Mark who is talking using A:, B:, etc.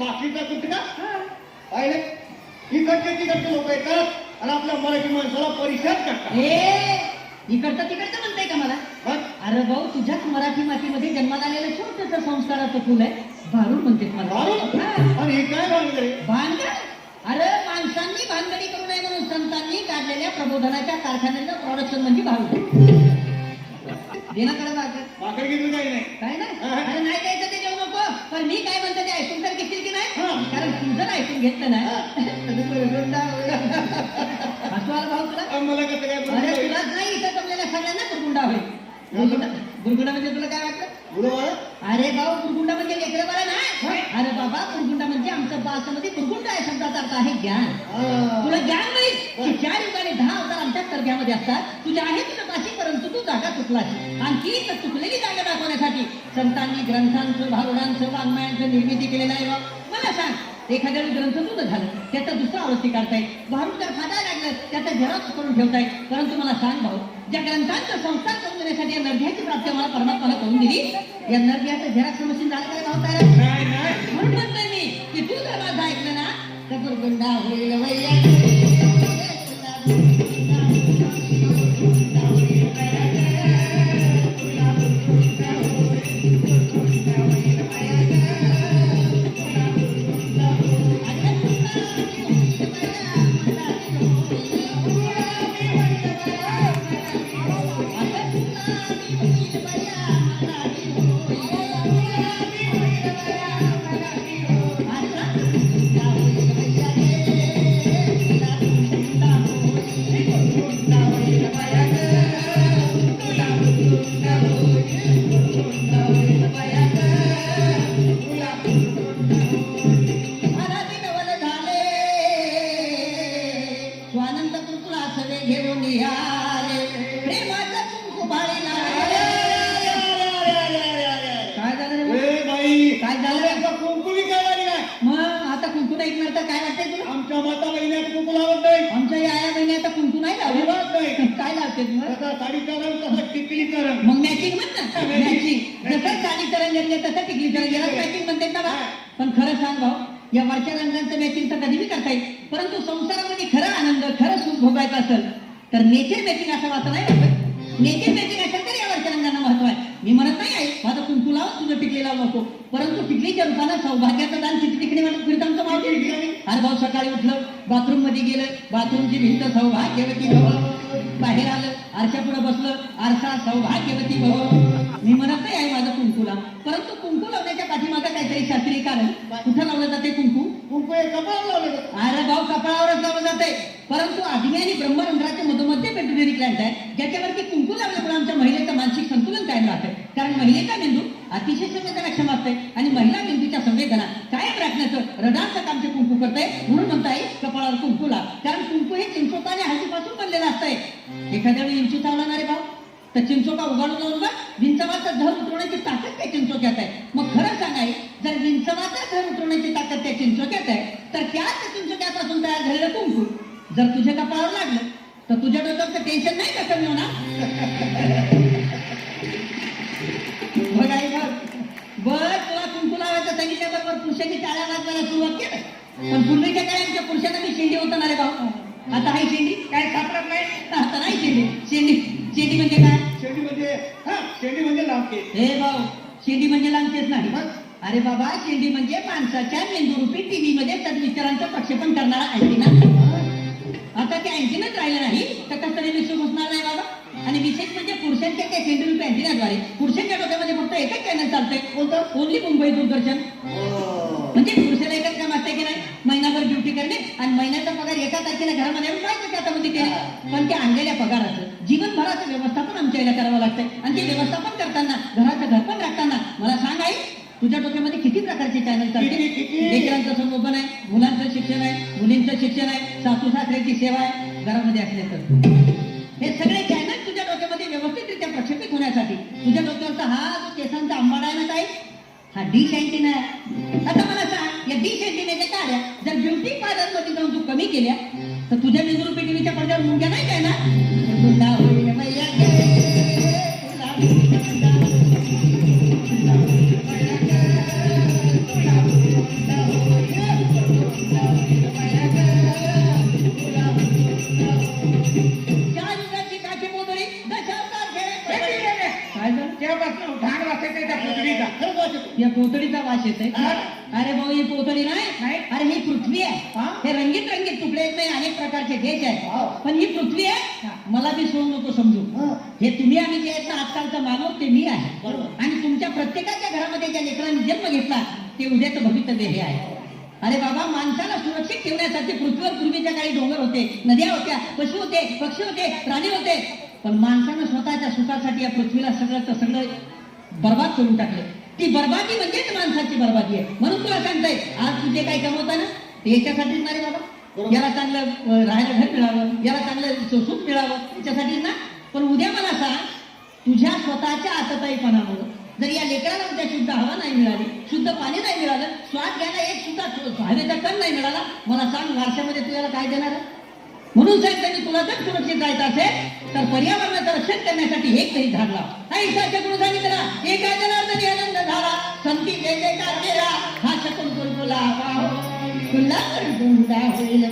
A: बाकीचा कुठं का पाहिले इकडचे लोक येतात आणि आपल्या मराठी माणसाला परिषद करतात.
B: इकडचं तिकडचं म्हणताय का मला? अरे भाऊ, तुझ्याच मराठी मातीमध्ये जन्माला आलेलं छोटस संस्काराचं फुल आहे, भारूड म्हणते मला.
A: आणि हे काय
B: भानगड? अरे माणसांनी भानगडी करू नये म्हणून संतांनी काढलेल्या प्रबोधनाच्या कारखान्याचं प्रोडक्शन म्हणजे भारूड. देण्याकडे
A: भाकर घेतलं काही नाही,
B: काय नाही. अरे नाही द्यायचं ते देऊ नको, पण मी काय म्हणतो ते ऐकून तर घेतील की नाही? कारण तुझं ऐकून घेतलं नाही हसवाल भाऊ तुला.
A: मला कसं काय?
B: अरे तुलाच नाही, इथं जमलेल्या सगळ्यांना गुरगुंडा होईल. गुरगुंडा म्हणजे तुला काय वाटलं? अरे भाऊ, गुरगुंडा म्हणजे लेकरं बरं नाही. अरे बाबा, गुरगुंडा म्हणजे आमच्या भाषेमध्ये गुरगुंडा या शब्दाचा अर्थ आहे ज्ञान. तुला ज्ञान नाही की 4 युगाने 10 अवतार आमच्या तर्ग्यामध्ये असतात. तुझ्या आहे तुझं पाशी, परंतु तू जागा चुकलास. आणखी तर चुकलेली जागा दाखवण्यासाठी संतांनी ग्रंथांचं, भारुडांचं, वाङ्मयांचं निर्मिती केलेलं आहे. मला सांग, एखाद्या ग्रंथ तुझं झालं, त्याचा दुसरा आवृत्ती काढताय, भारूड जर फाटायला लागलं त्याचा झेरॉक्स करून ठेवताय. परंतु मला सांग भाऊ, ज्या ग्रंथांचा संस्कार करून देण्यासाठी या नरभ्याची प्राप्ती मला परमात्माला करून दिली, या नरभ्याचं झेरॉक्स मशीन झालं काय भाऊ तयार? म्हणून म्हणतोय मी की तू जर माझं ऐकलं ना तर गुरगुंडा होईल मग मॅचिंग म्हण ना. मॅचिंग जसं साडीकरण घेतले तसं टिकलीकरण याला मॅचिंग म्हणते ना बा. पण खरं सांग भाऊ, या वरच्या रंगांचं मॅचिंग तर कधीही करता येईल, परंतु संसारामध्ये खरा आनंद, खरं सुख भोगायचं असेल तर नेचर मॅचिंग असं वाटत नाही. नेचर मॅचिंग असेल तर या वरच्या रंगांना महत्व आहे. मी म्हणत नाही आहे माझं कुंकू लाव, तुझं टिकली लावू नको, परंतु टिकलीच्या रूपानं सौभाग्याचं दान टिकली म्हणून फिरतांचं मावली. अरे भाऊ, सकाळी उठलं, बाथरूम मध्ये गेलं, बाथरूमची भिंत सौभाग्यवती भव, बाहेर आलं, आरशा पुढे बसलं, आरसा सौभाग्यवती भव. मी म्हणत नाही आहे माझं कुंकूला, परंतु कुंकू लावण्याच्या पाठीमागं काहीतरी शास्त्रीय कारण. कुठं लावलं जाते कुंकू?
A: कपाळावर लावलं जातं.
B: अरे भाऊ, कपाळावरच लावलं जाते, परंतु आधी आणि ब्रह्मरंध्राच्या मधोमध्ये पेट्युटरी ग्लँड आहे, ज्याच्यावरती कुंकू लावल्यामुळे आमच्या महिलेचं मानसिक संतुलन कायम राहते. कारण महिलेचा मेंदू अतिशय संवेदनाक्षम असते आणि महिला मेंदूच्या संवेदना कायम राखण्याचं रडाचं काम ते कुंकू करते. म्हणून म्हणताय कपाळावर कुंकू लाव, कारण कुंकू हे चिंचोका आणि हळदीपासून बनलेलं असतंय. एखाद्या वेळी इंचू चावणार भाऊ तर चिंचोका उगाडून जाऊन बघ, विंचवाचा धर उतरवण्याची ताकद त्या चिंचोक्यात आहे. मग खरं सांगाय, जर विंचवाचा धर उतरवण्याची ताकद त्या चिंचोक्यात आहे, तर त्याच चिंचोक्यापासून तयार झालेलं कुंकू जर तुझ्या कपाळावर लागलं तर तुझ्या डोक्याचं टेन्शन नाही का कमी होणार? बघ आई बघ, तुला कुंकू लावायचं सांगितल्याबरोबर पुरुषांनी टाळ्या वाजवायला सुरुवात केलं. पण पूर्वीच्या काळी आमच्या पुरुषांना मी शेंडी होता रे भाऊ. आता हाय शेंडी काय सापडत नाही. आता नाही शेंडी. शेंडी शेंडी म्हणजे काय?
A: शेंडी म्हणजे लांबके.
B: हे भाऊ, शेंडी म्हणजे लांबकेच नाही. अरे बाबा, शेंडी म्हणजे माणसाच्या मेंदूरूपी टीव्ही मध्ये सद्विचारांचं प्रक्षेपण करणारा अँटिना. आता ते अँटिनाच राहिलं नाही तर कसं तरी विषय घुसणार नाही बाबा. आणि विशेष म्हणजे पुरुषांच्या त्या शेंडीरूपी अँटिनाद्वारे पुरुषांच्या डोक्यामध्ये फक्त एकच चॅनल चालतंय. कोणतं? ओन्ली मुंबई दूरदर्शन. म्हणजे पुरुषाला एकच काम असतंय की नाही, महिनाभर ड्युटी करणे आणि महिन्याचा पगार एका तारखेला घरामध्ये येऊन काय त्याच्यामध्ये केले. पण त्या आणलेल्या पगाराचं जीवनभराचं व्यवस्थापन आमच्या याला करावं लागतंय. आणि ते व्यवस्थापन करताना, घराचं घरपण राखताना मला सांग आई, तुझ्या डोक्यामध्ये किती प्रकारचे चॅनल चालते? लेकरांचं संगोपन आहे, मुलांचं शिक्षण आहे, मुलींचं शिक्षण आहे, सासू सासऱ्याची सेवा आहे घरामध्ये असले तर. हे सगळे चॅनल तुझ्या डोक्यामध्ये व्यवस्थितरित्या प्रक्षेपित होण्यासाठी तुझ्या डोक्यावरचा हा जो केसांचा आंबाडा आहे ना ताई, हा डिश अँटिना आहे. आता मला सांग, या डिश अँटिनाच्या काड्या जर ब्युटी पार्लर मध्ये जाऊन तू कमी केल्या तर तुझ्या मेंदूरूपी टीव्हीच्या पडद्यावर मुंग्या नाही काय ना? म्हणायचंय अरे भाऊ ही पोतळी नाही अरे ही पृथ्वी आहे हे रंगीत रंगीत तुकडे आहेत नाही अनेक प्रकारचे देश आहेत पण ही पृथ्वी आहे मला बी सोडू नको समजू हे तुम्ही आम्ही जे आहेत ना आजकालचा मानव ते मी आहे आणि तुमच्या प्रत्येकाच्या घरामध्ये ज्या लेकरांनी जन्म घेतला ते उद्याचं भवितव्य हे आहे अरे बाबा माणसाला सुरक्षित ठेवण्यासाठी पृथ्वीवर पूर्वीच्या काही डोंगर होते नद्या होत्या पशु होते पक्षी होते प्राणी होते पण माणसानं स्वतःच्या सुखासाठी या पृथ्वीला सगळं बर्बाद करून टाकले ती बर्बादी म्हणजेच माणसाची बर्बादी आहे म्हणून तुला सांगताय आज तुझे काही कमवता ना ते याच्यासाठीच ना रे बाबा याला चांगलं राहायला घर मिळावं याला चांगलं सुख मिळावं याच्यासाठीच ना पण उद्या मला सांग तुझ्या स्वतःच्या आतताईपणामुळे जर या लेकराला उद्या शुद्ध हवा नाही मिळाली शुद्ध पाणी नाही मिळालं श्वास घ्यायला एक सुद्धा हवेचा कण नाही मिळाला मला सांग वारशामध्ये तू याला काय देणार म्हणून साहेब त्यांनी तुला जर सुरक्षित राहायचं असेल तर पर्यावरणाचं रक्षण करण्यासाठी एक तरी झाड लाव हा ईश्वरकडून सांगितलं एका जनार्दनी आनंद झाला संती जय जयकार केला हा शकून कुलकुला तुला होईल